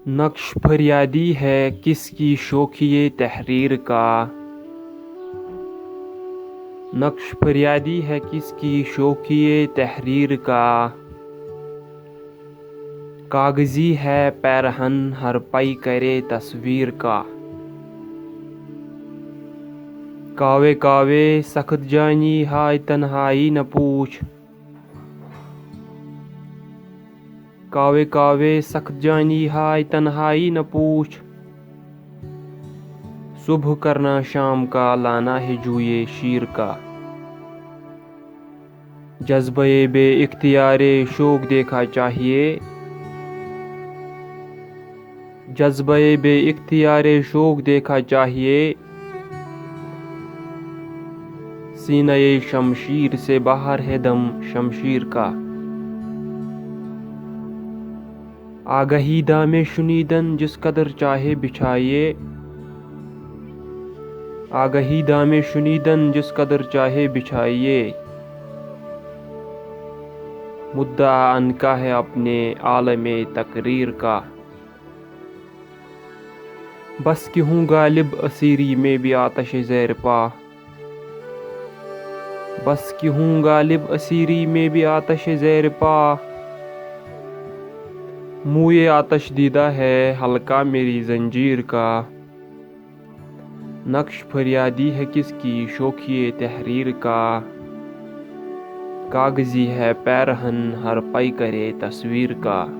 نقش فریادی ہے کس کی شوخیِ تحریر کا، نقش فریادی ہے کس کی شوخیِ تحریر کا، کاغذی ہے پیرہن ہر پیکرِ تصویر کا، کاوے کاوے سخت جانی ہائے تنہائی نہ پوچھ، کاوے کاوے سخت جانی ہائے تنہائی نہ پوچھ، صبح کرنا شام کا لانا ہے جوئے شیر کا، جذبۂ بے اختیارِ شوق دیکھا چاہیے، جذبۂ بے اختیارِ شوق دیکھا چاہیے، سینۂ شمشیر سے باہر ہے دم شمشیر کا، آگہی دامِ شنیدن جس قدر چاہے بچھائیے، آگہی دامِ شنیدن جس قدر چاہے بچھائیے، مدعا ان کا ہے اپنے عالمِ تقریر کا، بس کہ ہوں غالب اسیری میں بھی آتش زیر پا، بس کہ ہوں غالب اسیری میں بھی آتش زیر پا، موئے آتش دیدہ ہے حلقہ میری زنجیر کا، نقش فریادی ہے کس کی شوخیِ تحریر کا، کاغذی ہے پیرہن ہر پیکرِ تصویر کا۔